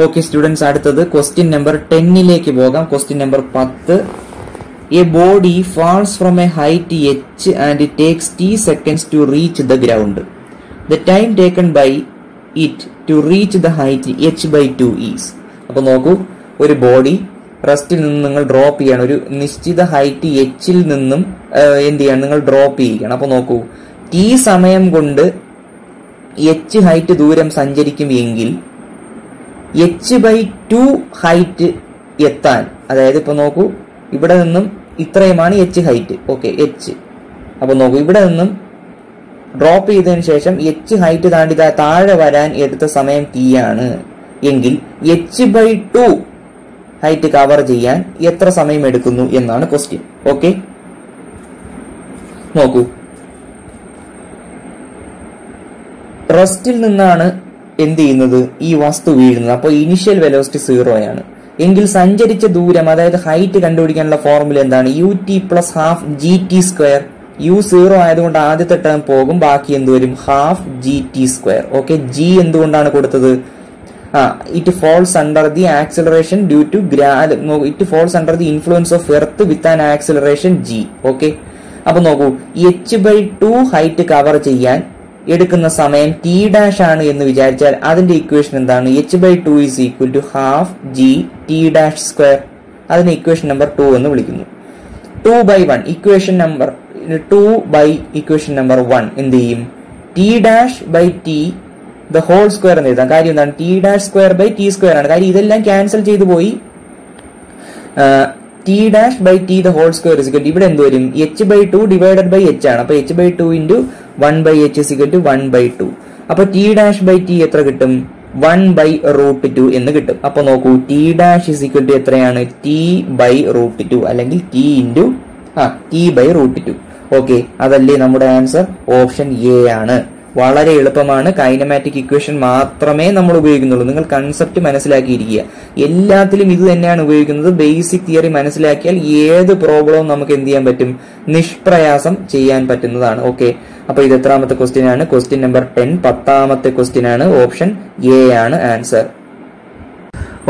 Okay students, അടുത്തത് question number 10ലേക്ക് പോകാം. Question number 10. A body falls from a height h and it takes t seconds to reach the ground. The time taken by it to reach the height h by 2 is. അപ്പോൾ നോക്കൂ, ഒരു body റെസ്റ്റിൽ നിന്ന് നിങ്ങൾ drop ചെയ്യണം. ഒരു നിശ്ചിത height എച്ചിൽ നിന്നും എന്ത് ചെയ്യണം, നിങ്ങൾ ഡ്രോപ്പ് ചെയ്യുകയാണ്. അപ്പോൾ നോക്കൂ, ടി സമയം കൊണ്ട് എച്ച് ഹൈറ്റ് ദൂരം സഞ്ചരിക്കും എങ്കിൽ എച്ച് ബൈ 2 ഹൈറ്റ് എത്താൻ, അതായത് ഇപ്പൊ നോക്കൂ, ഇവിടെ നിന്നും ഇത്രയുമാണ് എച്ച് ഹൈറ്റ്. Okay, H. അപ്പൊ നോക്കൂ, ഇവിടെ നിന്നും ഡ്രോപ്പ് ചെയ്തതിനു ശേഷം എച്ച് ഹൈറ്റ് താണ്ടി താഴെ വരാൻ എടുത്ത സമയം ടി ആണ് എങ്കിൽ എച്ച് ബൈ 2 ഹൈറ്റ് കവർ ചെയ്യാൻ എത്ര സമയം എടുക്കുന്നു എന്നാണ് ക്വസ്റ്റ്യൻ. ഓക്കെ, നോക്കൂ, റെസ്റ്റിൽ നിന്നാണ് എന്ത് ചെയ്യുന്നത്, ഈ വസ്തു വീഴുന്നത്. അപ്പോൾ ഇനിഷ്യൽ വെലോസിറ്റി 0 ആണ് എങ്കിൽ സഞ്ചരിച്ച ദൂരം, അതായത് ഹൈറ്റ് കണ്ടുപിടിക്കാനുള്ള ഫോർമുല എന്താണ്, u t plus half G t square. U 0 ആയതുകൊണ്ട് ആദ്യത്തെ ടേം പോകും, ബാക്കി എന്ത് വരും, half G t square. Okay, g എന്തുകൊണ്ടാണ് കൊടുത്തത്, it falls under the acceleration due to it falls under the influence of earth with an acceleration g. Okay, അപ്പൊ നോക്കൂ, എച്ച് ബൈ 2 ഹൈറ്റ് കവർ ചെയ്യാൻ എടുക്കുന്ന സമയം ടി ഡാഷ് ആണ് എന്ന് വിചാരിച്ചാൽ അതിന്റെ ഇക്വേഷൻ എന്താണ്, h by 2 is equal to half G T dash square. അതിന് ഇക്വേഷൻ നമ്പർ 2 എന്ന് വിളിക്കുന്നു. 2 by 1 equation number 2 by equation number 1 എന്ത് ചെയ്യും, t dash by t the whole square എന്ന് എഴുതാം. കാര്യം എന്താണ്, t dash square by t square ആണ്. കാര്യം ഇതെല്ലാം ക്യാൻസൽ ചെയ്തു പോയി. T dash by t the whole square is equal to, ഇവിടെ എന്ത് വരും, H by 2 divided by h ആണ്. അപ്പൊ h by 2 into 1 by h is equal to 1 by 2. അപ്പൊ ടി ഡാഷ് ബൈ ടി എത്ര കിട്ടും, 1 ബൈ റൂട്ട് 2 എന്ന് കിട്ടും. അപ്പൊ നോക്കൂ, t dash is equal to എത്രയാണ്, ടി ബൈ റൂട്ട് 2 അല്ലെങ്കിൽ t into t by root 2. Okay, അതല്ലേ നമ്മുടെ ആൻസർ, ഓപ്ഷൻ എ ആണ്. വളരെ എളുപ്പമാണ്. കൈനമാറ്റിക് ഇക്വേഷൻ മാത്രമേ നമ്മൾ ഉപയോഗിക്കുന്നുള്ളൂ. നിങ്ങൾ കൺസെപ്റ്റ് മനസ്സിലാക്കിയിരിക്കുക. എല്ലാത്തിലും ഇത് തന്നെയാണ് ഉപയോഗിക്കുന്നത്. ബേസിക് തിയറി മനസ്സിലാക്കിയാൽ ഏത് പ്രോബ്ലവും നമുക്ക് എന്ത് ചെയ്യാൻ പറ്റും, നിഷ്പ്രയാസം ചെയ്യാൻ പറ്റുന്നതാണ്. ഓക്കെ, അപ്പൊ ഇത് എത്രാമത്തെ ക്വസ്റ്റ്യൻ ആണ്, ക്വസ്റ്റ്യൻ നമ്പർ 10, 10ാമത്തെ ക്വസ്റ്റ്യൻ ആണ്. ഓപ്ഷൻ എ ആണ് answer.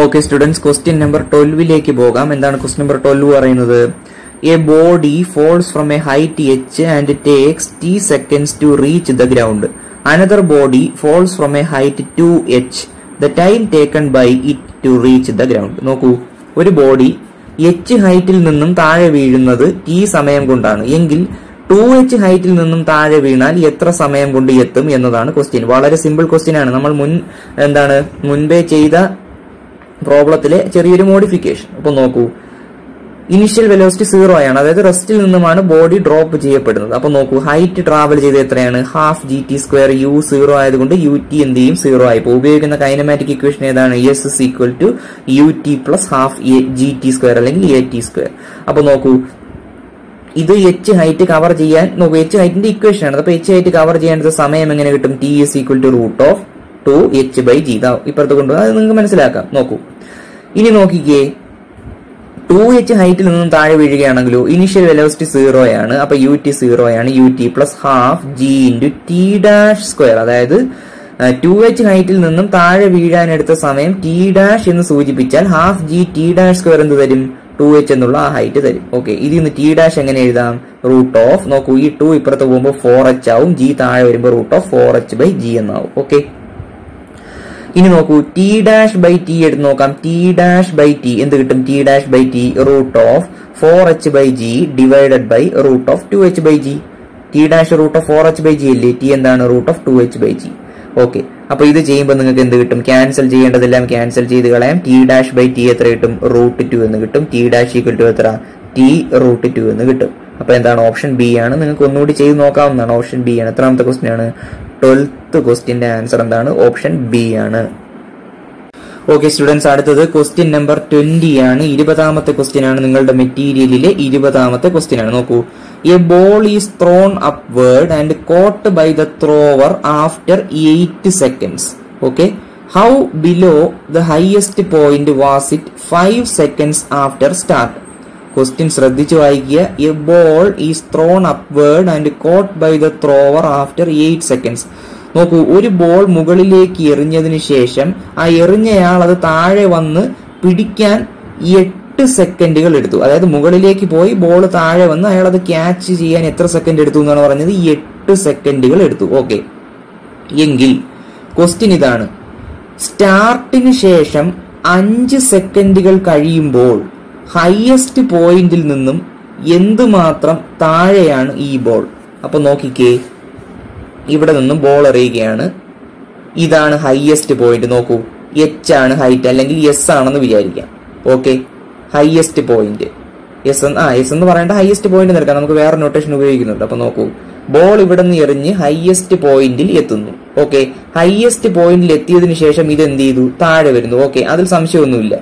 Okay students, question number 12ലേക്ക് പോകാം. എന്താണ് ക്വസ്റ്റ്യൻ നമ്പർ 12 പറയുന്നത്, a body falls from a height h and takes t seconds to reach the ground. Another body falls from a height 2h. The time taken by it to reach the ground. നോക്കൂ, ഒരു body h ഹൈറ്റിൽ നിന്നും താഴെ വീഴുന്നത് t സമയം കൊണ്ടാണ് എങ്കിൽ 2h ഹൈറ്റിൽ നിന്നും താഴെ വീണാൽ എത്ര സമയം കൊണ്ട് എത്തും എന്നതാണ് ക്വസ്റ്റ്യൻ. വളരെ സിമ്പിൾ ക്വസ്റ്റ്യൻ ആണ്. നമ്മൾ മുൻപേ ചെയ്ത പ്രോബ്ലത്തിലെ ചെറിയൊരു മോഡിഫിക്കേഷൻ. അപ്പൊ നോക്കൂ, ഇനിഷ്യൽ വെലോസിറ്റി 0 ആണ്, അതായത് റെസ്റ്റിൽ നിന്നുമാണ് ബോഡി ഡ്രോപ്പ് ചെയ്യപ്പെടുന്നത്. അപ്പൊ നോക്കൂ, ഹൈറ്റ് ട്രാവൽ ചെയ്ത് എത്രയാണ്, half G t square. U 0 ആയതുകൊണ്ട് യു ടി എന്ത് ചെയ്യും, 0 ആയി പോകും. ഉപയോഗിക്കുന്ന കൈനമാറ്റിക് ഇക്വേഷൻ ഏതാണ്, s is equal to u t plus half G t square അല്ലെങ്കിൽ എ ടി സ്ക്വയർ. അപ്പൊ നോക്കൂ, ഇത് എച്ച് ഹൈറ്റ് കവർ ചെയ്യാൻ, നോക്കൂ, എച്ച് ഹൈറ്റിന്റെ ഇക്വേഷൻ ആണ്. അപ്പൊ എച്ച് ഹൈറ്റ് കവർ ചെയ്യേണ്ടത് സമയം എങ്ങനെ കിട്ടും, t is equal to root of 2 h by g. ഇപ്പുറത്ത് കൊണ്ടുപോകും, അത് നിങ്ങൾക്ക് മനസ്സിലാക്കാം. നോക്കൂ, ഇനി നോക്കിക്കേ, 2h ഹൈറ്റിൽ നിന്നും താഴെ വീഴുകയാണെങ്കിലോ ഇനിഷ്യൽ വെലോസിറ്റി 0 ആണ്. അപ്പൊ യു ടി 0 ആണ്. U t plus half g into t dash square, അതായത് 2h ഹൈറ്റിൽ നിന്നും താഴെ വീഴാൻ എടുത്ത സമയം ടി ഡാഷ് എന്ന് സൂചിപ്പിച്ചാൽ half G T dash square എന്ത് തരും, 2h എന്നുള്ള ആ ഹൈറ്റ് തരും. ഓക്കെ, ഇതിൽ നിന്ന് ടി ഡാഷ് എങ്ങനെ എഴുതാം, റൂട്ട് ഓഫ്, നോക്കൂ, ഈ 2 ഇപ്പുറത്ത് പോകുമ്പോൾ 4h ആവും, ജി താഴെ വരുമ്പോൾ root of 4h by g എന്നാവും. ഓക്കെ, ഇനി നോക്കൂ, ടി ഡാഷ് ബൈ ടി എടുത്ത് നോക്കാം. ടി ഡാഷ് ബൈ ടി എന്ത് കിട്ടും, t dash by t root of 4h by g divided by root of 2h by g. T dash root of 4h by g അല്ലേ, t എന്താണ്, root of 2h by g. Okay, അപ്പൊ ഇത് ചെയ്യുമ്പോൾ നിങ്ങൾക്ക് എന്ത് കിട്ടും, ക്യാൻസൽ ചെയ്യേണ്ടതെല്ലാം ക്യാൻസൽ ചെയ്ത് കളയാം. ടി ഡാഷ് ബൈ ടി എത്ര കിട്ടും, റൂട്ട് 2 എന്ന് കിട്ടും. ടി ഡാഷ് ഈക്വൽ ടു എത്ര, ടി റൂട്ട് 2 എന്ന് കിട്ടും. അപ്പൊ എന്താണ്, ഓപ്ഷൻ ബി ആണ്. നിങ്ങൾക്ക് ഒന്നുകൂടി ചെയ്ത് നോക്കാവുന്നതാണ്. ഓപ്ഷൻ ബി ആണ്. എത്രാമത്തെ ക്വസ്റ്റ്യൻ ആണ്, 12th ക്വസ്റ്റ്യന്റെ ആൻസർ എന്താണ്, ഓപ്ഷൻ ബി ആണ്. ഓക്കെ സ്റ്റുഡൻസ്, അടുത്തത് ക്വസ്റ്റ്യൻ നമ്പർ 20 ആണ്. 20ാമത്തെ ക്വസ്റ്റ്യൻ ആണ്. നിങ്ങളുടെ മെറ്റീരിയലിലെ 20ാമത്തെ ക്വസ്റ്റ്യൻ ആണ്. നോക്കൂ, a ball is thrown upward and caught by the thrower after 8 seconds. Okay, how below the highest point was it 5 seconds after start. Question ശ്രദ്ധിച്ചു വായിക്കുക. A ball is thrown upward and caught by the thrower after 8 seconds. നോക്കൂ, ഒരു ball മുകളിലേക്ക് എറിഞ്ഞതിന് ശേഷം ആ എറിഞ്ഞയാൾ അത് താഴെ വന്ന് പിടിക്കാൻ 8 സെക്കൻഡുകൾ എടുത്തു. അതായത് മുകളിലേക്ക് പോയി ബോൾ താഴെ വന്ന് അയാൾ അത് ക്യാച്ച് ചെയ്യാൻ എത്ര സെക്കൻഡ് എടുത്തു എന്നാണ് പറഞ്ഞത്? 8 സെക്കൻഡുകൾ എടുത്തു. ഓക്കെ, എങ്കിൽ ക്വസ്റ്റ്യൻ ഇതാണ്, സ്റ്റാർട്ടിന് ശേഷം 5 സെക്കൻഡുകൾ കഴിയുമ്പോൾ ഹയസ്റ്റ് പോയിന്റിൽ നിന്നും എന്തുമാത്രം താഴെയാണ് ഈ ബോൾ? അപ്പൊ നോക്കിക്കേ, ഇവിടെ നിന്നും ബോൾ എറിയുകയാണ്. ഇതാണ് ഹയസ്റ്റ് പോയിന്റ്. നോക്കൂ, എച്ച് ആണ് ഹൈറ്റ്, അല്ലെങ്കിൽ എസ് ആണെന്ന് വിചാരിക്കാം. ഓക്കെ, ഹയസ്റ്റ് പോയിന്റ് എസ് എന്ന് പറയേണ്ട ഹയസ്റ്റ് പോയിന്റ് നിൽക്കാം, നമുക്ക് വേറെ നൊട്ടേഷൻ ഉപയോഗിക്കുന്നുണ്ട്. അപ്പൊ നോക്കൂ, ബോൾ ഇവിടെ നിന്ന് എറിഞ്ഞ് ഹയസ്റ്റ് പോയിന്റിൽ എത്തുന്നു. ഓക്കെ, ഹയസ്റ്റ് പോയിന്റിൽ എത്തിയതിനു ശേഷം ഇത് എന്ത് ചെയ്തു? താഴെ വരുന്നു. ഓക്കെ, അതിൽ സംശയമൊന്നുമില്ല.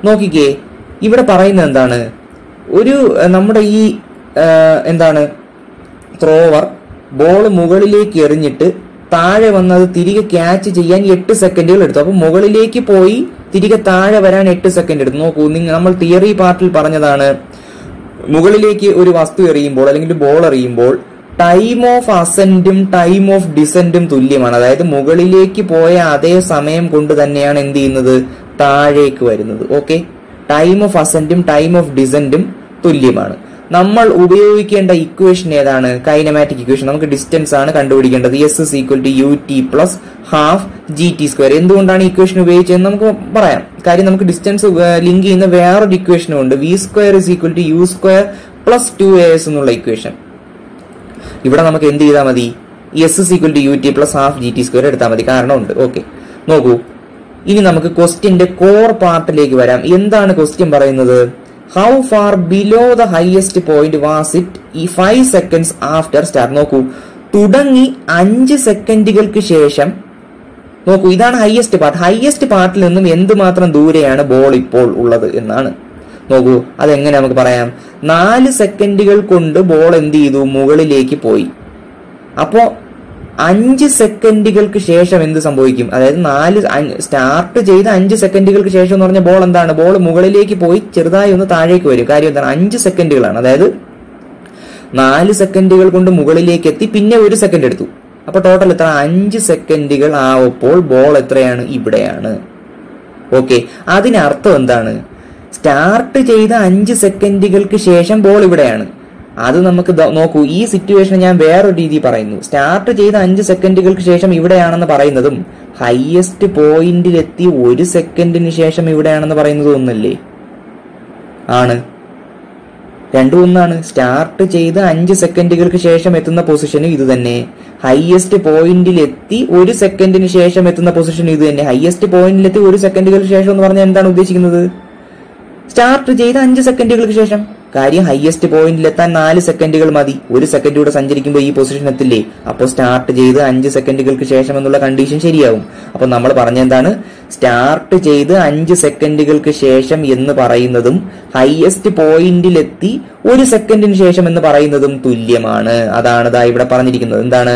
നോക്കിക്കേ, ഇവിടെ പറയുന്നത് എന്താണ്? ഒരു നമ്മുടെ ഈ എന്താണ് ത്രോവർ ബോൾ മുകളിലേക്ക് എറിഞ്ഞിട്ട് താഴെ വന്ന് അത് തിരികെ ക്യാച്ച് ചെയ്യാൻ 8 സെക്കൻഡുകൾ എടുത്തു. അപ്പൊ മുകളിലേക്ക് പോയി തിരികെ താഴെ വരാൻ 8 സെക്കൻഡ് എടുത്തു. നോക്കൂ, നമ്മൾ തിയറി പാർട്ടിൽ പറഞ്ഞതാണ്, മുകളിലേക്ക് ഒരു വസ്തു എറിയുമ്പോൾ അല്ലെങ്കിൽ ബോൾ എറിയുമ്പോൾ ടൈം ഓഫ് അസെന്റും ടൈം ഓഫ് ഡിസെന്റും തുല്യമാണ്. അതായത് മുകളിലേക്ക് പോയ അതേ സമയം കൊണ്ട് തന്നെയാണ് എന്ത് ചെയ്യുന്നത്? താഴേക്ക് വരുന്നത്. ഓക്കെ, ടൈം ഓഫ് അസെന്റും ടൈം ഓഫ് ഡിസെന്റും തുല്യമാണ്. നമ്മൾ ഉപയോഗിക്കേണ്ട ഇക്വേഷൻ ഏതാണ്? Kinematic equation. നമുക്ക് ഡിസ്റ്റൻസ് ആണ് കണ്ടുപിടിക്കേണ്ടത്. S is equal to ut plus half gt square. എന്തുകൊണ്ടാണ് ഇക്വേഷൻ ഉപയോഗിച്ചതെന്ന് നമുക്ക് പറയാം. കാര്യം നമുക്ക് ഡിസ്റ്റൻസ് ലിങ്ക് ചെയ്യുന്ന വേറൊരു ഇക്വേഷനും ഉണ്ട്. v square is equal to u square plus 2as എന്നുള്ള ഇക്വേഷൻ. ഇവിടെ നമുക്ക് എന്ത് ചെയ്താൽ മതി? S is equal to ut plus half gt square എടുത്താൽ മതി. കാരണം ഉണ്ട്. ഓക്കെ, നോക്കൂ, ഇനി നമുക്ക് ക്വസ്റ്റ്യന്റെ കോർ പാർട്ടിലേക്ക് വരാം. എന്താണ് ക്വസ്റ്റ്യൻ പറയുന്നത്? How far below the highest point was it ഈ 5 സെക്കൻഡ്സ് ആഫ്റ്റർ സ്റ്റാർട്ട്. നോക്കൂ, തുടങ്ങി 5 സെക്കൻഡുകൾക്ക് ശേഷം, നോക്കൂ, ഇതാണ് ഹയസ്റ്റ് പാർട്ട്. ഹയസ്റ്റ് പാർട്ടിൽ നിന്നും എന്തുമാത്രം ദൂരെയാണ് ബോൾ ഇപ്പോൾ ഉള്ളത് എന്നാണ്. നോക്കൂ, അതെങ്ങനെ നമുക്ക് പറയാം? 4 സെക്കൻഡുകൾ കൊണ്ട് ബോൾ എന്ത് ചെയ്തു? മുകളിലേക്ക് പോയി. അപ്പോ 5 സെക്കൻഡുകൾക്ക് ശേഷം എന്ത് സംഭവിക്കും? അതായത് സ്റ്റാർട്ട് ചെയ്ത് 5 സെക്കൻഡുകൾക്ക് ശേഷം എന്ന് പറഞ്ഞ ബോൾ എന്താണ്? ബോൾ മുകളിലേക്ക് പോയി ചെറുതായി ഒന്ന് താഴേക്ക് വരും. കാര്യം എന്താണ്? 5 സെക്കൻഡുകളാണ്. അതായത് 4 സെക്കൻഡുകൾ കൊണ്ട് മുകളിലേക്ക് എത്തി, പിന്നെ 1 സെക്കൻഡ് എടുത്തു. അപ്പൊ ടോട്ടൽ എത്ര? 5 സെക്കൻഡുകൾ ആവുമ്പോൾ ബോൾ എത്രയാണ്? ഇവിടെയാണ്. ഓക്കെ, അതിനർത്ഥം എന്താണ്? സ്റ്റാർട്ട് ചെയ്ത 5 സെക്കൻഡുകൾക്ക് ശേഷം ബോൾ ഇവിടെയാണ്. അത് നമുക്ക് നോക്കൂ, ഈ സിറ്റുവേഷൻ ഞാൻ വേറൊരു രീതി പറയുന്നു. സ്റ്റാർട്ട് ചെയ്ത 5 സെക്കൻഡുകൾക്ക് ശേഷം ഇവിടെയാണെന്ന് പറയുന്നതും ഹയസ്റ്റ് പോയിന്റിലെത്തി 1 സെക്കൻഡിന് ശേഷം ഇവിടെയാണെന്ന് പറയുന്നതും ഒന്നല്ലേ? ആണ്, രണ്ടും ഒന്നാണ്. സ്റ്റാർട്ട് ചെയ്ത് 5 സെക്കൻഡുകൾക്ക് ശേഷം എത്തുന്ന പൊസിഷനും ഇത് തന്നെ. ഹയസ്റ്റ് പോയിന്റിൽ എത്തി 1 സെക്കൻഡിന് ശേഷം എത്തുന്ന പൊസിഷനും ഇത് തന്നെ. ഹയസ്റ്റ് പോയിന്റിലെത്തി 1 സെക്കൻഡുകൾക്ക് ശേഷം എന്ന് പറഞ്ഞാൽ എന്താണ് ഉദ്ദേശിക്കുന്നത്? സ്റ്റാർട്ട് ചെയ്ത 5 സെക്കൻഡുകൾക്ക് ശേഷം. കാര്യം ഹയസ്റ്റ് പോയിന്റിൽ എത്താൻ 4 സെക്കൻഡുകൾ മതി. 1 സെക്കൻഡ് കൂടെ സഞ്ചരിക്കുമ്പോൾ ഈ പൊസിഷൻ എത്തില്ലേ? അപ്പോൾ സ്റ്റാർട്ട് ചെയ്ത് 5 സെക്കൻഡുകൾക്ക് ശേഷം എന്നുള്ള കണ്ടീഷൻ ശരിയാവും. അപ്പൊ നമ്മൾ പറഞ്ഞെന്താണ്? സ്റ്റാർട്ട് ചെയ്ത് 5 സെക്കൻഡുകൾക്ക് ശേഷം എന്ന് പറയുന്നതും ഹയസ്റ്റ് പോയിന്റിലെത്തി 1 സെക്കൻഡിന് ശേഷം എന്ന് പറയുന്നതും തുല്യമാണ്. അതാണ് ഇവിടെ പറഞ്ഞിരിക്കുന്നത്. എന്താണ്?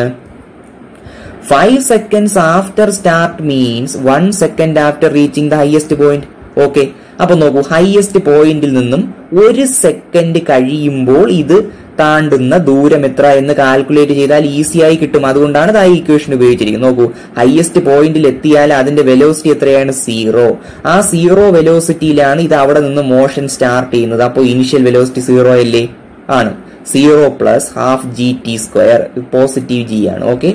5 seconds after start means 1 second after reaching the highest point. Okay, അപ്പൊ നോക്കൂ, ഹയസ്റ്റ് പോയിന്റിൽ നിന്നും 1 സെക്കൻഡ് കഴിയുമ്പോൾ ഇത് താണ്ടുന്ന ദൂരം എത്ര എന്ന് കാൽക്കുലേറ്റ് ചെയ്താൽ ഈസി ആയി കിട്ടും. അതുകൊണ്ടാണ് ഈ ഇക്വേഷൻ ഉപയോഗിച്ചിരിക്കുന്നത്. നോക്കൂ, ഹയസ്റ്റ് പോയിന്റിൽ എത്തിയാൽ അതിന്റെ വെലോസിറ്റി എത്രയാണ്? 0. ആ 0 വെലോസിറ്റിയിലാണ് ഇത് അവിടെ നിന്ന് മോഷൻ സ്റ്റാർട്ട് ചെയ്യുന്നത്. അപ്പോൾ ഇനിഷ്യൽ വെലോസിറ്റി 0 അല്ലേ? ആണ്. 0 plus half gt square, positive g ആണ്. ഓക്കെ,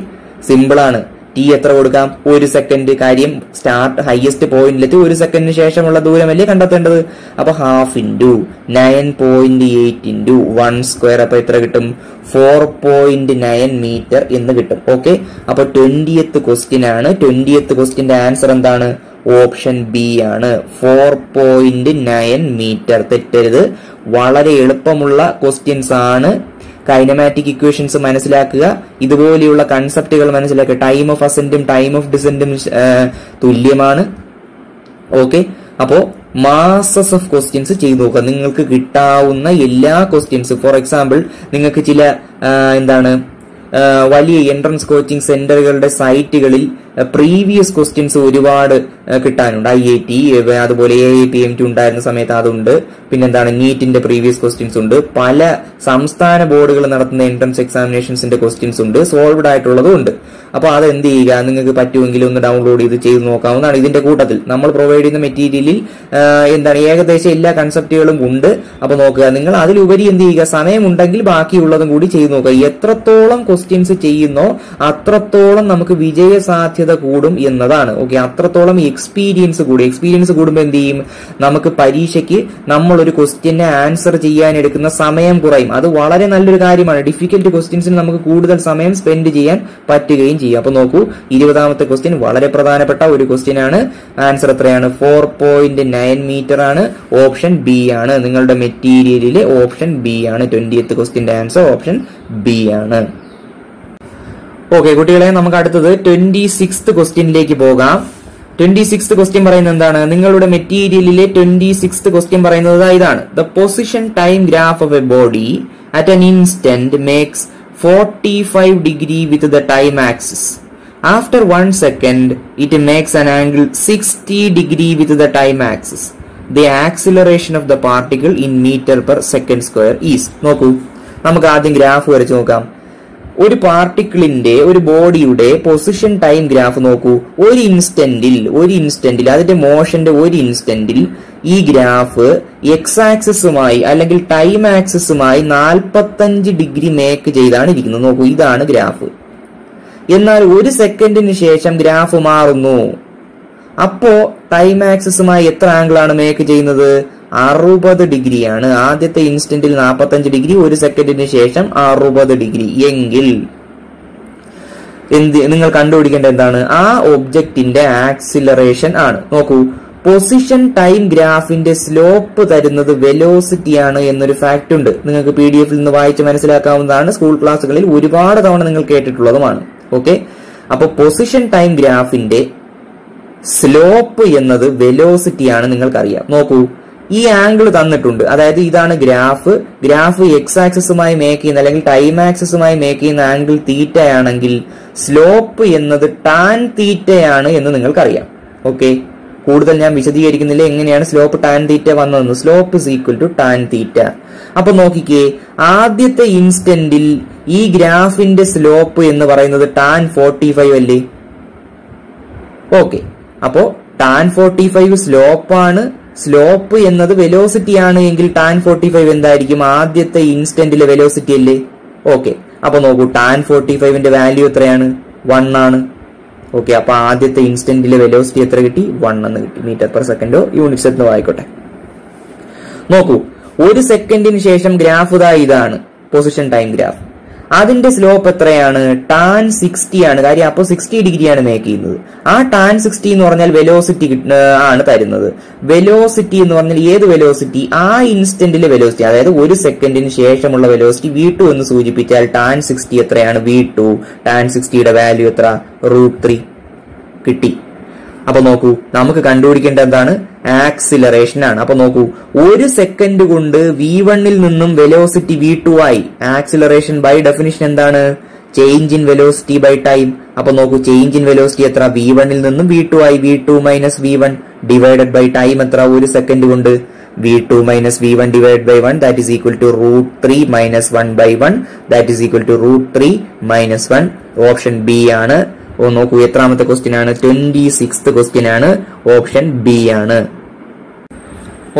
സിമ്പിൾ ആണ്. ടി എത്ര കൊടുക്കാം? 1 സെക്കൻഡ്. കാര്യം സ്റ്റാർട്ട് ഹയസ്റ്റ് പോയിന്റിലെത്തി 1 സെക്കൻഡിന് ശേഷമുള്ള ദൂരമല്ലേ കണ്ടെത്തേണ്ടത്. അപ്പൊ 1/2 ഇൻറ്റു 9.8 ഇൻറ്റു 1 സ്ക്വയർ. അപ്പൊ എത്ര കിട്ടും? 4.9 മീറ്റർ എന്ന് കിട്ടും. ഓക്കെ, അപ്പൊ 20th ക്വസ്റ്റ്യൻ ആണ്. 20th ക്വസ്റ്റ്യന്റെ ആൻസർ എന്താണ്? ഓപ്ഷൻ ബി ആണ്, 4.9 മീറ്റർ. തെറ്റരുത്, വളരെ എളുപ്പമുള്ള ക്വസ്റ്റ്യൻസ് ആണ്. കൈനമാറ്റിക് ഇക്വേഷൻസ് മനസ്സിലാക്കുക, ഇതുപോലെയുള്ള കൺസെപ്റ്റുകൾ മനസ്സിലാക്കുക. ടൈം ഓഫ് അസെന്റും ടൈം ഓഫ് ഡിസെന്റും തുല്യമാണ്. ഓക്കെ, അപ്പോ മാസസ് ഓഫ് ക്വസ്റ്റ്യൻസ് ചെയ്തു നോക്കുക. നിങ്ങൾക്ക് കിട്ടാവുന്ന എല്ലാ ക്വസ്റ്റ്യൻസ്, ഫോർ എക്സാമ്പിൾ നിങ്ങൾക്ക് ചില വലിയ എൻട്രൻസ് കോച്ചിങ് സെന്ററുകളുടെ സൈറ്റുകളിൽ പ്രീവിയസ് ക്വസ്റ്റ്യൻസ് ഒരുപാട് കിട്ടാനുണ്ട്. IIT അതുപോലെ AIPMT ഉണ്ടായിരുന്ന സമയത്ത് അതുണ്ട്. പിന്നെന്താണ് നീറ്റിന്റെ പ്രീവിയസ് ക്വസ്റ്റ്യൻസ് ഉണ്ട്. പല സംസ്ഥാന ബോർഡുകൾ നടത്തുന്ന എൻട്രൻസ് എക്സാമിനേഷൻസിന്റെ ക്വസ്റ്റ്യൻസ് ഉണ്ട്. സോൾവ്ഡ് ആയിട്ടുള്ളതും ഉണ്ട്. അപ്പൊ അത് എന്ത് ചെയ്യുക, നിങ്ങൾക്ക് പറ്റുമെങ്കിൽ ഒന്ന് ഡൗൺലോഡ് ചെയ്ത് നോക്കാവുന്നതാണ്. ഇതിന്റെ കൂട്ടത്തിൽ നമ്മൾ പ്രൊവൈഡ് ചെയ്യുന്ന മെറ്റീരിയലിൽ ഏകദേശം എല്ലാ കൺസെപ്റ്റുകളും ഉണ്ട്. അപ്പൊ നോക്കുക, നിങ്ങൾ അതിലുപരി എന്ത് ചെയ്യുക, സമയമുണ്ടെങ്കിൽ ബാക്കിയുള്ളതും കൂടി ചെയ്ത് നോക്കുക. എത്രത്തോളം ക്വസ്റ്റ്യൻസ് ചെയ്യുന്നോ അത്രത്തോളം നമുക്ക് വിജയ സാധ്യത കൂടും എന്നതാണ്. ഓക്കെ, അത്രത്തോളം എക്സ്പീരിയൻസ് കൂടും. എക്സ്പീരിയൻസ് കൂടുമ്പോൾ എന്ത് ചെയ്യും, നമുക്ക് പരീക്ഷയ്ക്ക് നമ്മളൊരു ക്വസ്റ്റ്യനെ ആൻസർ ചെയ്യാൻ എടുക്കുന്ന സമയം കുറയും. അത് വളരെ നല്ലൊരു കാര്യമാണ്. ഡിഫിക്കൽട്ട് ക്വസ്റ്റ്യൻസിന് നമുക്ക് കൂടുതൽ സമയം സ്പെൻഡ് ചെയ്യാൻ പറ്റുകയും ചെയ്യും. അപ്പൊ നോക്കൂ, 20ാമത്തെ ക്വസ്റ്റ്യൻ വളരെ പ്രധാനപ്പെട്ട ഒരു ക്വസ്റ്റ്യൻ ആണ്. ആൻസർ എത്രയാണ്? 4.9 മീറ്റർ ആണ്. ഓപ്ഷൻ ബി ആണ്. നിങ്ങളുടെ മെറ്റീരിയലിലെ ഓപ്ഷൻ ബി ആണ്. 20th ക്വസ്റ്റ്യന്റെ ആൻസർ ഓപ്ഷൻ ബി ആണ്. ഓക്കെ കുട്ടികളെ, നമുക്ക് അടുത്തത് 26th ക്വസ്റ്റ്യനിലേക്ക് പോകാം. 26th ക്വസ്റ്റ്യൻ പറയുന്നത് എന്താണ്? നിങ്ങളുടെ മെറ്റീരിയലിലെ 26th ക്വസ്റ്റ്യൻ പറയുന്നത് ഇതാണ്. The position time graph of A body at an instant makes 45 degree with the time axis. After 1 second, it makes an angle 60 degree with the time axis. The acceleration of the particle in meter per second square is. നോക്കൂ, നമുക്ക് ആദ്യം graph വരച്ച് നോക്കാം. ഒരു പാർട്ടിക്കിളിന്റെ, ഒരു ബോഡിയുടെ position time graph നോക്കൂ. ഒരു ഇൻസ്റ്റന്റിൽ അതിന്റെ മോഷന്റെ ഒരു ഇൻസ്റ്റന്റിൽ ഈ ഗ്രാഫ് എക്സ് ആക്സിസുമായി അല്ലെങ്കിൽ ടൈം ആക്സിസുമായി 45 ഡിഗ്രി മേക്ക് ചെയ്താണ് ഇരിക്കുന്നത്. നോക്കൂ, ഇതാണ് ഗ്രാഫ്. എന്നാൽ ഒരു സെക്കൻഡിന് ശേഷം ഗ്രാഫ് മാറുന്നു. അപ്പോ ടൈം ആക്സിസുമായി എത്ര ആംഗിൾ ആണ് മേക്ക് ചെയ്യുന്നത്? 60 ഡിഗ്രിയാണ്. ആദ്യത്തെ ഇൻസ്റ്റന്റിൽ 45 ഡിഗ്രി, ഒരു സെക്കൻഡിന് ശേഷം 60 ഡിഗ്രി. എങ്കിൽ നിങ്ങൾ കണ്ടുപിടിക്കേണ്ട എന്താണ്? ആ ഒബ്ജക്റ്റിന്റെ ആക്സിലറേഷൻ ആണ്. നോക്കൂ, പൊസിഷൻ ടൈം ഗ്രാഫിന്റെ സ്ലോപ്പ് തരുന്നത് വെലോസിറ്റി ആണ് എന്നൊരു ഫാക്ട് ഉണ്ട്. നിങ്ങൾക്ക് PDF നിന്ന് വായിച്ച് മനസ്സിലാക്കാവുന്നതാണ്. സ്കൂൾ ക്ലാസ്സുകളിൽ ഒരുപാട് തവണ നിങ്ങൾ കേട്ടിട്ടുള്ളതുമാണ്. ഓക്കെ, അപ്പൊ പൊസിഷൻ ടൈം ഗ്രാഫിന്റെ സ്ലോപ്പ് എന്നത് വെലോസിറ്റി ആണ്, നിങ്ങൾക്കറിയാം. നോക്കൂ, ഈ ആംഗിൾ തന്നിട്ടുണ്ട്. അതായത് ഇതാണ് ഗ്രാഫ് എക്സ് ആക്സിസുമായി മേക്ക് ചെയ്യുന്ന അല്ലെങ്കിൽ ടൈം ആക്സിസുമായി മേക്ക് ചെയ്യുന്ന ആംഗിൾ തീറ്റയാണെങ്കിൽ സ്ലോപ്പ് എന്നത് ടാൻ തീറ്റയാണ് എന്ന് നിങ്ങൾക്കറിയാം. ഓക്കെ, കൂടുതൽ ഞാൻ വിശദീകരിക്കുന്നില്ല എങ്ങനെയാണ് സ്ലോപ്പ് ടാൻ തീറ്റ വന്നതെന്ന്. Slope is equal to tan theta. അപ്പൊ നോക്കിക്കേ, ആദ്യത്തെ ഇൻസ്റ്റന്റിൽ ഈ ഗ്രാഫിന്റെ സ്ലോപ്പ് എന്ന് പറയുന്നത് ടാൻ 45 അല്ലേ? ഓക്കെ, അപ്പോ ടാൻ 45 സ്ലോപ്പാണ്. സ്ലോപ്പ് എന്നത് വെലോസിറ്റി ആണ് എങ്കിൽ ടാൻ 45 എന്തായിരിക്കും? ആദ്യത്തെ ഇൻസ്റ്റന്റിലെ വെലോസിറ്റി അല്ലേ? ഓക്കെ, അപ്പൊ നോക്കൂ, ടാൻ 45ന്റെ വാല്യൂ എത്രയാണ്? 1 ആണ്. ഓക്കെ, അപ്പൊ ആദ്യത്തെ ഇൻസ്റ്റന്റിലെ വെലോസിറ്റി എത്ര കിട്ടി? 1 എന്ന് കിട്ടി. മീറ്റർ പെർ സെക്കൻഡോ യൂണിറ്റ്സ് എന്ന് ആയിക്കോട്ടെ. നോക്കൂ, ഒരു സെക്കൻഡിന് ശേഷം ഗ്രാഫ് ഇതാണ് പൊസിഷൻ ടൈം ഗ്രാഫ്. അതിന്റെ സ്ലോപ്പ് എത്രയാണ്? ടാൻ 60 ആണ്. കാര്യം അപ്പോൾ 60 ഡിഗ്രിയാണ് മേക്ക് ചെയ്യുന്നത്. ആ ടാൻ 60 എന്ന് പറഞ്ഞാൽ വെലോസിറ്റി ആണ് തരുന്നത്. വെലോസിറ്റി എന്ന് പറഞ്ഞാൽ ഏത് വെലോസിറ്റി? ആ ഇൻസ്റ്റന്റിലെ വെലോസിറ്റി. അതായത് ഒരു സെക്കൻഡിന് ശേഷമുള്ള വെലോസിറ്റി V2 എന്ന് സൂചിപ്പിച്ചാൽ ടാൻ 60 എത്രയാണ്? V2. ടാൻ 60യുടെ വാല്യൂ എത്ര? √3 കിട്ടി. അപ്പൊ നോക്കൂ, നമുക്ക് കണ്ടുപിടിക്കേണ്ട എന്താണ്? ആക്സിലറേഷൻ ആണ്. അപ്പൊ നോക്കൂ, ഒരു സെക്കൻഡ് കൊണ്ട് V1ൽ നിന്നും വെലോസിറ്റി V2 ആയി. ആക്സിലറേഷൻ ബൈ ഡെഫിനിഷൻ എന്താണ്? Change in velocity by time. അപ്പൊ നോക്കൂ, ചേഞ്ച് ഇൻ വെലോസിറ്റി എത്ര? V1ൽ നിന്നും V2 ആയി. V2 minus V1 divided by time എത്ര? ഒരു സെക്കൻഡ് കൊണ്ട് V2 minus V1 divide by 1 that is equal to √3 minus 1 by 1 that is equal to √3 minus 1. Option B ആണ്. നോക്കൂ, എത്രാമത്തെ ക്വസ്റ്റ്യൻ ആണ്? 26th ക്വസ്റ്റ്യൻ ആണ്. ഓപ്ഷൻ ബി ആണ്.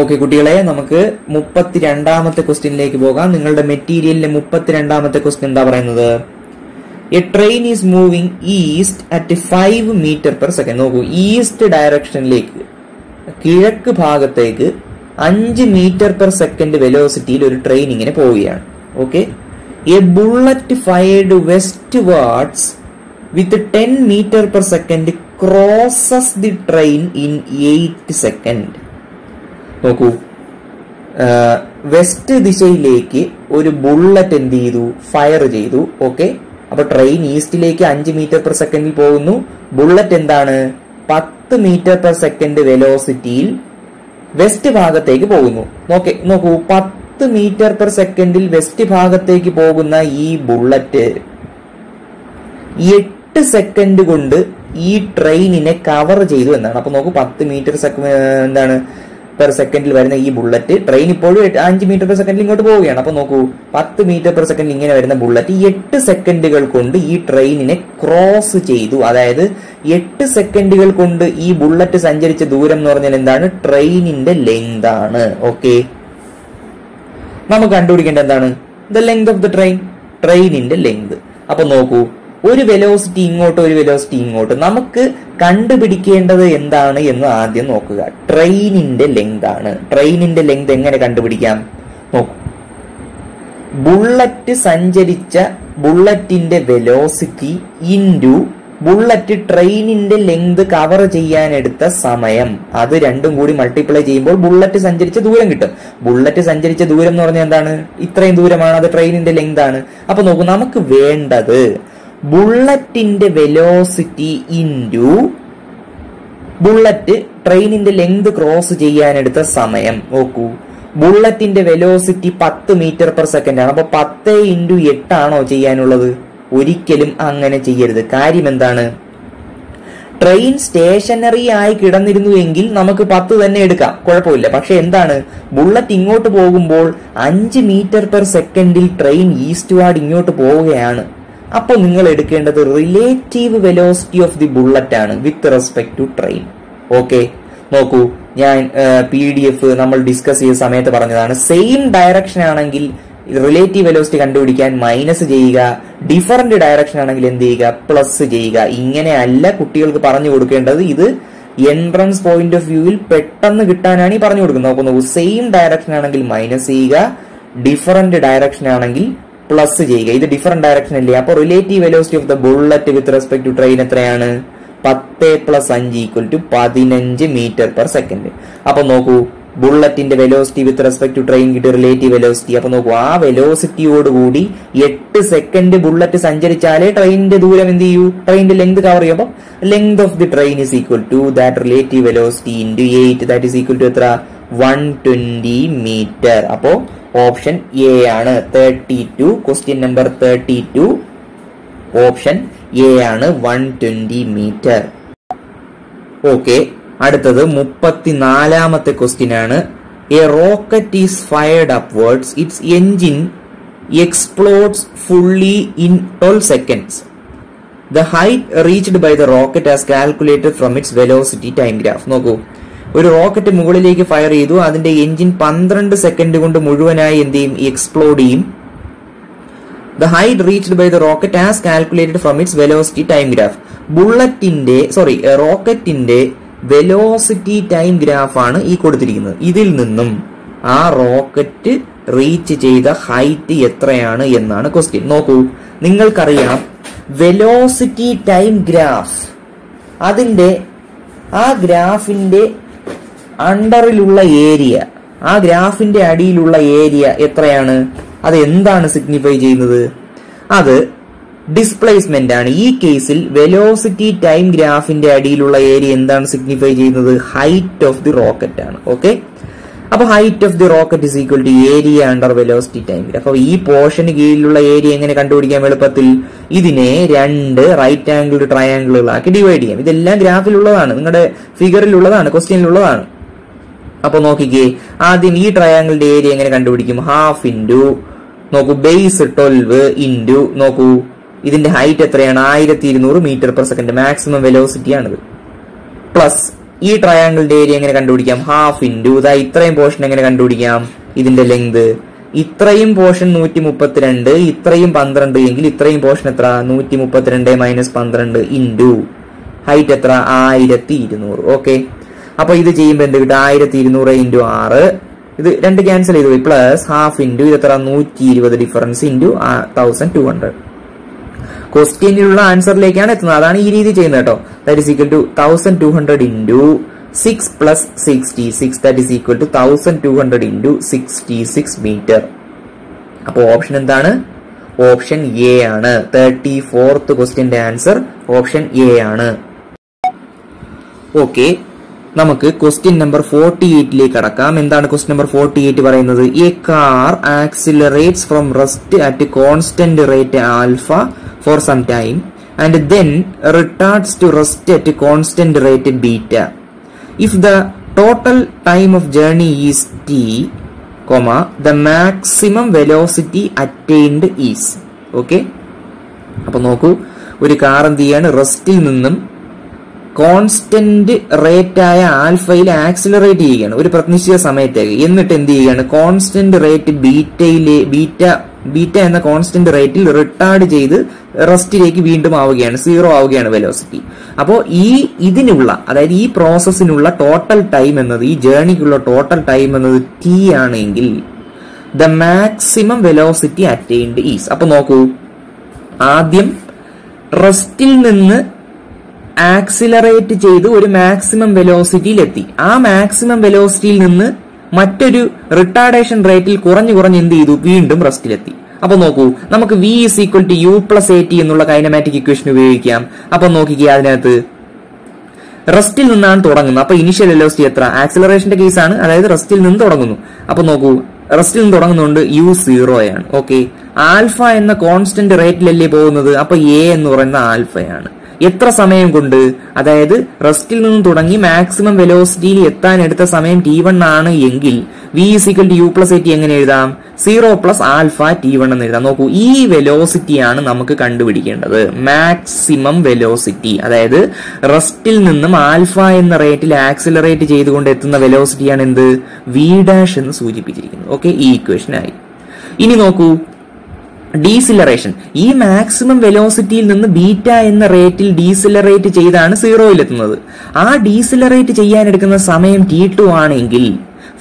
ഓക്കെ കുട്ടികളെ, നമുക്ക് 32ാമത്തെ ക്വസ്റ്റ്യനിലേക്ക് പോകാം. നിങ്ങളുടെ മെറ്റീരിയലിലെ 32ാമത്തെ ക്വസ്റ്റ്യൻ എന്താ പറയുന്നത്? A train is moving east at 5 metre per second. നോക്കൂ, ഈസ്റ്റ് ഡയറക്ഷനിലേക്ക്, കിഴക്ക് ഭാഗത്തേക്ക് 5 മീറ്റർ പെർ സെക്കൻഡ് വെലോസിറ്റിയിൽ ഒരു ട്രെയിൻ ഇങ്ങനെ പോവുകയാണ്. Okay, A bullet fired west wards with 10 meter per second crosses the train in 8 seconds. നോക്കൂ, വെസ്റ്റ് ദിശയിലേക്ക് ഒരു ബുള്ളറ്റ് എന്ത് ചെയ്തു? ഫയർ ചെയ്തു. ഓക്കെ, അപ്പൊ ട്രെയിൻ ഈസ്റ്റിലേക്ക് 5 മീറ്റർ പെർ സെക്കൻഡിൽ പോകുന്നു. ബുള്ളറ്റ് എന്താണ്? 10 മീറ്റർ പെർ സെക്കൻഡ് വെലോസിറ്റിയിൽ വെസ്റ്റ് ഭാഗത്തേക്ക് പോകുന്നു. നോക്കൂ, 10 മീറ്റർ പെർ സെക്കൻഡിൽ വെസ്റ്റ് ഭാഗത്തേക്ക് പോകുന്ന ഈ ബുള്ളറ്റ് 8 സെക്കൻഡ് കൊണ്ട് ഈ ട്രെയിനിനെ കവർ ചെയ്തു എന്നാണ്. അപ്പൊ നോക്കൂ 10 മീറ്റർ എന്താണ് പെർ സെക്കൻഡിൽ വരുന്ന ഈ ബുള്ളറ്റ്, ട്രെയിൻ ഇപ്പോഴും 5 മീറ്റർ പെർ സെക്കൻഡിൽ ഇങ്ങോട്ട് പോവുകയാണ്. അപ്പൊ നോക്കൂ 10 മീറ്റർ പെർ സെക്കൻഡിൽ ഇങ്ങനെ വരുന്ന ബുള്ളറ്റ് 8 സെക്കൻഡുകൾ കൊണ്ട് ഈ ട്രെയിനിനെ ക്രോസ് ചെയ്തു. അതായത് 8 സെക്കൻഡുകൾ കൊണ്ട് ഈ ബുള്ളറ്റ് സഞ്ചരിച്ച ദൂരം എന്ന് പറഞ്ഞാൽ എന്താണ്? ട്രെയിനിന്റെ ലെങ്ത് ആണ്. ഓക്കെ, നമുക്ക് കണ്ടുപിടിക്കേണ്ട എന്താണ്? The length of the train, ട്രെയിനിന്റെ ലെങ്ത്. അപ്പൊ നോക്കൂ, ഒരു വെലോസിറ്റി ഇങ്ങോട്ട്, ഒരു വെലോസിറ്റി ഇങ്ങോട്ട്. നമുക്ക് കണ്ടുപിടിക്കേണ്ടത് എന്താണ് എന്ന് ആദ്യം നോക്കുക. ട്രെയിനിന്റെ ലെങ്ത് ആണ്. ട്രെയിനിന്റെ ലെങ്ത് എങ്ങനെ കണ്ടുപിടിക്കാം? നോക്കൂ, ബുള്ളറ്റ് സഞ്ചരിച്ച ബുള്ളറ്റിന്റെ വെലോസിറ്റി ഇൻറ്റു ബുള്ളറ്റ് ട്രെയിനിന്റെ ലെങ്ത് കവർ ചെയ്യാനെടുത്ത സമയം, അത് രണ്ടും കൂടി മൾട്ടിപ്ലൈ ചെയ്യുമ്പോൾ ബുള്ളറ്റ് സഞ്ചരിച്ച ദൂരം കിട്ടും. ബുള്ളറ്റ് സഞ്ചരിച്ച ദൂരം എന്ന് പറഞ്ഞാൽ എന്താണ്? ഇത്രയും ദൂരമാണ്, അത് ട്രെയിനിന്റെ ലെങ്ത് ആണ്. അപ്പൊ നോക്കൂ, നമുക്ക് വേണ്ടത് ബുള്ളറ്റിന്റെ വെലോസിറ്റി ഇൻറ്റു ബുള്ളറ്റ് ട്രെയിനിന്റെ ലെങ്ത് ക്രോസ് ചെയ്യാനെടുത്ത സമയം. നോക്കൂ, ബുള്ളറ്റിന്റെ വെലോസിറ്റി 10 മീറ്റർ പെർ സെക്കൻഡ് ആണ്. അപ്പൊ 10 × 8 ആണോ ചെയ്യാനുള്ളത്? ഒരിക്കലും അങ്ങനെ ചെയ്യരുത്. കാര്യം എന്താണ്? ട്രെയിൻ സ്റ്റേഷനറി ആയി കിടന്നിരുന്നു എങ്കിൽ നമുക്ക് 10 തന്നെ എടുക്കാം, കുഴപ്പമില്ല. പക്ഷെ എന്താണ്, ബുള്ളറ്റ് ഇങ്ങോട്ട് പോകുമ്പോൾ 5 മീറ്റർ പെർ സെക്കൻഡിൽ ട്രെയിൻ ഈസ്റ്റ് വാർഡ് ഇങ്ങോട്ട് പോവുകയാണ്. അപ്പോൾ നിങ്ങൾ എടുക്കേണ്ടത് relative velocity of the bullet ആണ് with respect to train. Okay, നോക്കൂ, ഞാൻ PDF നമ്മൾ ഡിസ്കസ് ചെയ്ത സമയത്ത് പറഞ്ഞതാണ്, സെയിം ഡയറക്ഷൻ ആണെങ്കിൽ റിലേറ്റീവ് വെലോസിറ്റി കണ്ടുപിടിക്കാൻ മൈനസ് ചെയ്യുക, ഡിഫറന്റ് ഡയറക്ഷൻ ആണെങ്കിൽ എന്ത് ചെയ്യുക? പ്ലസ് ചെയ്യുക. ഇങ്ങനെയല്ല കുട്ടികൾക്ക് പറഞ്ഞു കൊടുക്കേണ്ടത്. ഇത് എൻട്രൻസ് പോയിന്റ് ഓഫ് വ്യൂവിൽ പെട്ടെന്ന് കിട്ടാനാണ് ഈ പറഞ്ഞു കൊടുക്കുന്നത്. അപ്പൊ നോക്കൂ, സെയിം ഡയറക്ഷൻ ആണെങ്കിൽ മൈനസ് ചെയ്യുക, ഡിഫറന്റ് ഡയറക്ഷൻ ആണെങ്കിൽ പ്ലസ് ചെയ്യുക. ഇത് ഡിഫറന്റ് ഡയറക്ഷൻ അല്ലേ? അപ്പൊ relative velocity of the bullet with respect to train എത്രയാണ്? 10 + 5 = 15 മീറ്റർ പെർ സെക്കൻഡ്. അപ്പൊ നോക്കൂ, ബുള്ളറ്റിന്റെ velocity with respect to train കിട്ടിയ റിലേറ്റീവ് വെലോസിറ്റി. അപ്പൊ നോക്കൂ, ആ വെലോസിറ്റിയോടുകൂടി 8 സെക്കൻഡ് ബുള്ളറ്റ് സഞ്ചരിച്ചാലേ ട്രെയിനിന്റെ ദൂരം എന്ത് ചെയ്യൂ? ട്രെയിനിന്റെ ലെങ്ത് കവർ ചെയ്യും. അപ്പം length of the train is equal to that relative velocity into 8, that is equal to എത്ര? 120 മീറ്റർ. അപ്പോ ഓപ്ഷൻ എ ആണ് 32. ക്വസ്റ്റ്യൻ നമ്പർ 32 ഓപ്ഷൻ എ ആണ് 120 മീറ്റർ. ഓക്കെ, അടുത്തത് 34ാമത്തെ ക്വസ്റ്റ്യൻ ആണ്. A rocket is fired upwards, it's engine explodes fully in 12 seconds. The height reached by the rocket as calculated from its velocity time graph. നോക്കൂ, ഒരു rocket മുകളിലേക്ക് fire ചെയ്തു, അതിന്റെ engine 12 second കൊണ്ട് മുഴുവനായി എന്ത് ചെയ്യും? എക്സ്പ്ലോഡ് ചെയ്യും. The height reached by the rocket as calculated from its velocity time graph. റോക്കറ്റിന്റെ വെലോസിറ്റി ടൈം ഗ്രാഫ് ആണ് ഈ കൊടുത്തിരിക്കുന്നത്. ഇതിൽ നിന്നും ആ റോക്കറ്റ് റീച്ച് ചെയ്ത ഹൈറ്റ് എത്രയാണ് എന്നാണ് ക്വസ്റ്റ്യൻ. നോക്കൂ, നിങ്ങൾക്കറിയാം വെലോസിറ്റി ടൈം ഗ്രാഫ്, അതിന്റെ ആ ഗ്രാഫിന്റെ അണ്ടറിലുള്ള ഏരിയ, ആ ഗ്രാഫിന്റെ അടിയിലുള്ള ഏരിയ എത്രയാണ്? അത് എന്താണ് സിഗ്നിഫൈ ചെയ്യുന്നത്? അത് ഡിസ്പ്ലേസ്മെന്റ് ആണ്. ഈ കേസിൽ വെലോസിറ്റി ടൈം ഗ്രാഫിന്റെ അടിയിലുള്ള ഏരിയ എന്താണ് സിഗ്നിഫൈ ചെയ്യുന്നത്? ഹൈറ്റ് ഓഫ് ദി റോക്കറ്റ് ആണ്. ഓക്കെ, അപ്പൊ height of the rocket is equal to area under velocity time graph. അപ്പൊ ഈ പോർഷന് കീഴിലുള്ള ഏരിയ എങ്ങനെ കണ്ടുപിടിക്കാം എളുപ്പത്തിൽ? ഇതിനെ 2 റൈറ്റ് ആംഗിൾ ട്രയാംഗിളുകളാക്കി ഡിവൈഡ് ചെയ്യാം. ഇതെല്ലാം ഗ്രാഫിലുള്ളതാണ്, നിങ്ങളുടെ ഫിഗറിലുള്ളതാണ്, ക്വസ്റ്റ്യനിലുള്ളതാണ്. അപ്പൊ നോക്കിക്കേ, ആദ്യം ഈ ട്രയാംഗിളിന്റെ ഏരിയ എങ്ങനെ കണ്ടുപിടിക്കും? ഹാഫ് ഇൻറ്റു നോക്കൂ ബേസ് 12 ഇൻറ്റു നോക്കൂ ഇതിന്റെ ഹൈറ്റ് എത്രയാണ്? 1200 metre per second. Maximum velocity ആണിത്. പ്ലസ് ഈ ട്രയാംഗിളിന്റെ ഏരിയ എങ്ങനെ കണ്ടുപിടിക്കാം? ഹാഫ് ഇൻറ്റു ഇത്രയും പോർഷൻ എങ്ങനെ കണ്ടുപിടിക്കാം? ഇതിന്റെ ലെങ്ത്, ഇത്രയും പോർഷൻ 132, ഇത്രയും 12 എങ്കിൽ ഇത്രയും പോർഷൻ എത്ര? 132 - 12 ഇൻറ്റു ഹൈറ്റ് എത്ര? 1200. ഓക്കെ, അപ്പൊ ഇത് ചെയ്യുമ്പോൾ എന്ത് കിട്ടും? 1200 ഇൻറ്റു 6, ഇത് 2 ക്യാൻസൽ ചെയ്തു പോയി. പ്ലസ് ഹാഫ് ഇൻറ്റു ഇത് എത്ര? 120 ഡിഫറൻസ് ഇൻറ്റു 1200. ക്വസ്റ്റ്യനിലുള്ള ആൻസറിലേക്കാണ് എത്തുന്നത്. അതാണ് ഈ രീതി ചെയ്യുന്നത് കേട്ടോ. That is equal to 1200 into 6 + 66, that is equal to 1200 into 66 metre. അപ്പൊ ഓപ്ഷൻ എന്താണ്? ഓപ്ഷൻ എ ആണ്. 34th ക്വസ്റ്റ്യന്റെ ആൻസർ ഓപ്ഷൻ എ ആണ്. ഓക്കെ, നമുക്ക് ക്വസ്റ്റ്യൻ നമ്പർ 48ലേക്ക് കടക്കാം. എന്താണ് ക്വസ്റ്റ്യൻ നമ്പർ 48 പറയുന്നത്? A car accelerates from rest at constant rate alpha for some time and then retards to rest at constant rate beta. If the total time of journey is t, the maximum velocity attained is. Okay? അപ്പൊ നോക്കൂ, ഒരു car എന്ത് ചെയ്യാണ്, റെസ്റ്റിൽ നിന്നും constant rate ആയ ആൽഫയിൽ accelerate ചെയ്യുകയാണ് ഒരു നിശ്ചിത സമയത്തേക്ക്. എന്നിട്ട് എന്ത് ചെയ്യുകയാണ്, കോൺസ്റ്റന്റ് റേറ്റ് ബീറ്റ എന്ന കോൺസ്റ്റന്റ് റേറ്റിൽ റിട്ടാർഡ് ചെയ്ത് റെസ്റ്റിലേക്ക് വീണ്ടും ആവുകയാണ്, 0 ആവുകയാണ് വെലോസിറ്റി. അപ്പോൾ ഇതിനുള്ള, അതായത് ഈ പ്രോസസ്സിനുള്ള ടോട്ടൽ ടൈം എന്നത്, ഈ ജേർണിക്കുള്ള ടോട്ടൽ ടൈം എന്നത് t ആണെങ്കിൽ the maximum velocity attained is. അപ്പൊ നോക്കൂ, ആദ്യം റെസ്റ്റിൽ നിന്ന് ആക്സിലറേറ്റ് ചെയ്ത് ഒരു മാക്സിമം വെലോസിറ്റിയിലെത്തി. ആ മാക്സിമം വെലോസിറ്റിയിൽ നിന്ന് മറ്റൊരു റിട്ടാർഡേഷൻ റേറ്റിൽ കുറഞ്ഞ് എന്ത് ചെയ്തു, വീണ്ടും റെസ്റ്റിലെത്തി. അപ്പൊ നോക്കൂ, നമുക്ക് v = u+at എന്നുള്ള കൈനമാറ്റിക് ഇക്വേഷൻ ഉപയോഗിക്കാം. അപ്പൊ നോക്കിക്കേ, അതിനകത്ത് റെസ്റ്റിൽ നിന്നാണ് തുടങ്ങുന്നത്. അപ്പൊ ഇനിഷ്യൽ വെലോസിറ്റി എത്ര, ആക്സിലറേഷന്റെ കേസാണ്, അതായത് റെസ്റ്റിൽ നിന്ന് തുടങ്ങുന്നു. അപ്പൊ നോക്കൂ, റെസ്റ്റിൽ നിന്ന് തുടങ്ങുന്നുണ്ട് u0 ആണ്. ഓക്കെ, ആൽഫ എന്ന കോൺസ്റ്റന്റ് റേറ്റിലല്ലേ പോകുന്നത്, അപ്പൊ a എന്ന് പറയുന്ന ആൽഫയാണ്. എത്ര സമയം കൊണ്ട്, അതായത് റെസ്റ്റിൽ നിന്ന് തുടങ്ങി മാക്സിമം വെലോസിറ്റിയിൽ എത്താൻ എടുത്ത സമയം t1 ആണ് എങ്കിൽ v = u+at എങ്ങനെ എഴുതാം, 0 + ആൽഫ t1 എന്ന് എഴുതാം. നോക്കൂ, ഈ വെലോസിറ്റിയാണ് നമുക്ക് കണ്ടുപിടിക്കേണ്ടത്, മാക്സിമം വെലോസിറ്റി. അതായത് റെസ്റ്റിൽ നിന്നും ആൽഫ എന്ന റേറ്റിൽ ആക്സിലറേറ്റ് ചെയ്തുകൊണ്ട് എത്തുന്ന വെലോസിറ്റിയാണ് എന്ത്, v' എന്ന് സൂചിപ്പിച്ചിരിക്കുന്നത്. ഓക്കെ, ഈ ഇക്വേഷനായി. ഇനി നോക്കൂ, ഡീസിലറേഷൻ. ഈ മാക്സിമം വെലോസിറ്റിയിൽ നിന്ന് ബീറ്റ എന്ന റേറ്റിൽ ഡീസിലറേറ്റ് ചെയ്താണ് 0-ലെത്തുന്നത്. ആ ഡീസിലറേറ്റ് ചെയ്യാൻ എടുക്കുന്ന സമയം t2 ആണെങ്കിൽ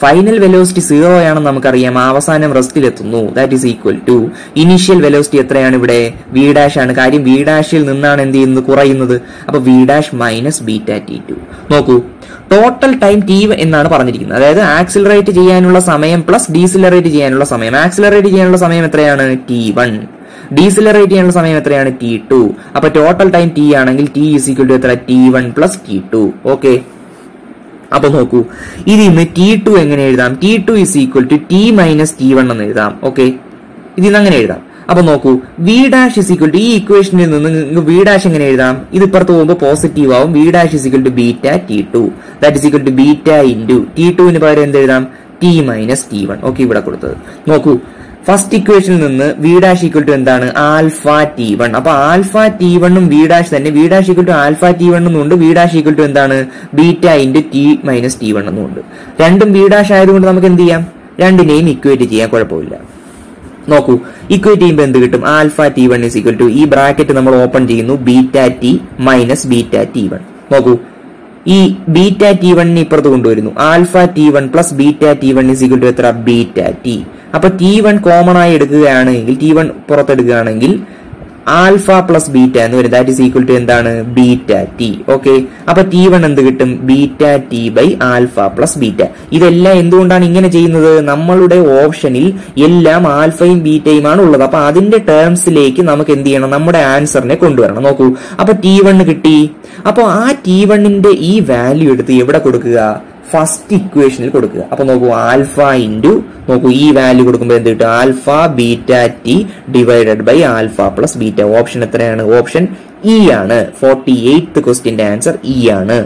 ഫൈനൽ വെലോസിറ്റി 0 ആണെന്ന് നമുക്കറിയാം, അവസാനം റെസ്റ്റിലെത്തുന്നു. That is equal to initial velocity എത്രയാണ് ഇവിടെ, v' ആണ്. കാര്യം v' നിന്നാണ് എന്ത് ചെയ്യുന്നത്, കുറയുന്നത്. അപ്പൊ v' - ബീറ്റ t2. നോക്കൂ, ടോട്ടൽ ടൈം t എന്നാണ് പറഞ്ഞിരിക്കുന്നത്. അതായത് ആക്സിലറേറ്റ് ചെയ്യാനുള്ള സമയം പ്ലസ് ഡീസിലറേറ്റ് ചെയ്യാനുള്ള സമയം. ആക്സിലറേറ്റ് ചെയ്യാനുള്ള സമയം എത്രയാണ്, t1. ഡീസിലറേറ്റ് ചെയ്യാനുള്ള സമയം എത്രയാണ്, t2. അപ്പൊ ടോട്ടൽ ടൈം t ആണെങ്കിൽ t = എത്ര, t1 + t2. ഓക്കെ, അപ്പൊ നോക്കൂ, ഇതിന്ന് t2 എങ്ങനെ എഴുതാം, t2 = t - t1 എന്ന് എഴുതാം. ഓക്കെ, ഇതിന്ന് അങ്ങനെ എഴുതാം. അപ്പൊ നോക്കൂ, v' ഈ ഇക്വേഷനിൽ നിന്ന് v' എങ്ങനെ എഴുതാം, ഇത് ഇപ്പുറത്ത് പോകുമ്പോൾ പോസിറ്റീവ് ആവും. v' = beta t2. That is equal to beta into t2 പകരം എന്ത് എഴുതാം, t - t1. ഓക്കെ, ഇവിടെ കൊടുത്തത്. നോക്കൂ, ഫസ്റ്റ് ഇക്വേഷനിൽ നിന്ന് v' = എന്താണ്, ആൽഫ t1. അപ്പൊ ആൽഫ t1 ഉം v' തന്നെ, v' = ആൽഫ t1 എന്നുണ്ട്, v' = എന്താണ്, ബീറ്റ ഇൻറ്റു t - t1 എന്നുണ്ട്. രണ്ടും v' ആയതുകൊണ്ട് നമുക്ക് എന്ത് ചെയ്യാം, രണ്ടിനെയും ഇക്വേറ്റ് ചെയ്യാം, കുഴപ്പമില്ല. നോക്കൂ, ഇക്വേറ്റ് ചെയ്യുമ്പോൾ എന്ത് കിട്ടും, ആൽഫ t1 = ഈ ബ്രാക്കറ്റ് നമ്മൾ ഓപ്പൺ ചെയ്യുന്നു, ബീറ്റ t - ബീറ്റ t1. നോക്കൂ, ഈ ബീറ്റ t1 ഇപ്പുറത്ത് കൊണ്ടുവരുന്നു, ആൽഫ t1 + ബീറ്റ t1 = എത്ര, ബീറ്റ t. അപ്പൊ t1 കോമൺ ആയി എടുക്കുകയാണെങ്കിൽ, t1 പുറത്തെടുക്കുകയാണെങ്കിൽ ആൽഫ + ബീറ്റ എന്ന് വരും. ദാറ്റ് ഈസ് ഈക്വൽ ടു എന്താണ്, ബീറ്റ t. ഓക്കെ, അപ്പൊ t1 എന്ത് കിട്ടും, ബീറ്റ t/ആൽഫ + ബീറ്റ. ഇതെല്ലാം എന്തുകൊണ്ടാണ് ഇങ്ങനെ ചെയ്യുന്നത്, നമ്മളുടെ ഓപ്ഷനിൽ എല്ലാം ആൽഫയും ബീറ്റയുമാണ് ഉള്ളത്. അപ്പൊ അതിന്റെ ടേംസിലേക്ക് നമുക്ക് എന്ത് ചെയ്യണം, നമ്മുടെ ആൻസറിനെ കൊണ്ടുവരണം. നോക്കൂ, അപ്പൊ t1 കിട്ടി. അപ്പൊ ആ t1ന്റെ ഈ വാല്യൂ എടുത്ത് എവിടെ കൊടുക്കുക, ഫസ്റ്റ് ഇക്വേഷനിൽ കൊടുക്കുക. അപ്പൊ നോക്കൂ, ആൽഫ ഇൻറ്റു, നോക്കൂ, ഈ വാല്യൂ കൊടുക്കുമ്പോൾ എന്ത് കിട്ടും, alpha beta t / alpha + beta. Option എത്രയാണ്, ഓപ്ഷൻ ഇ ആണ്. 48th ക്വസ്റ്റ്യന്റെ ആൻസർ ഇ ആണ്.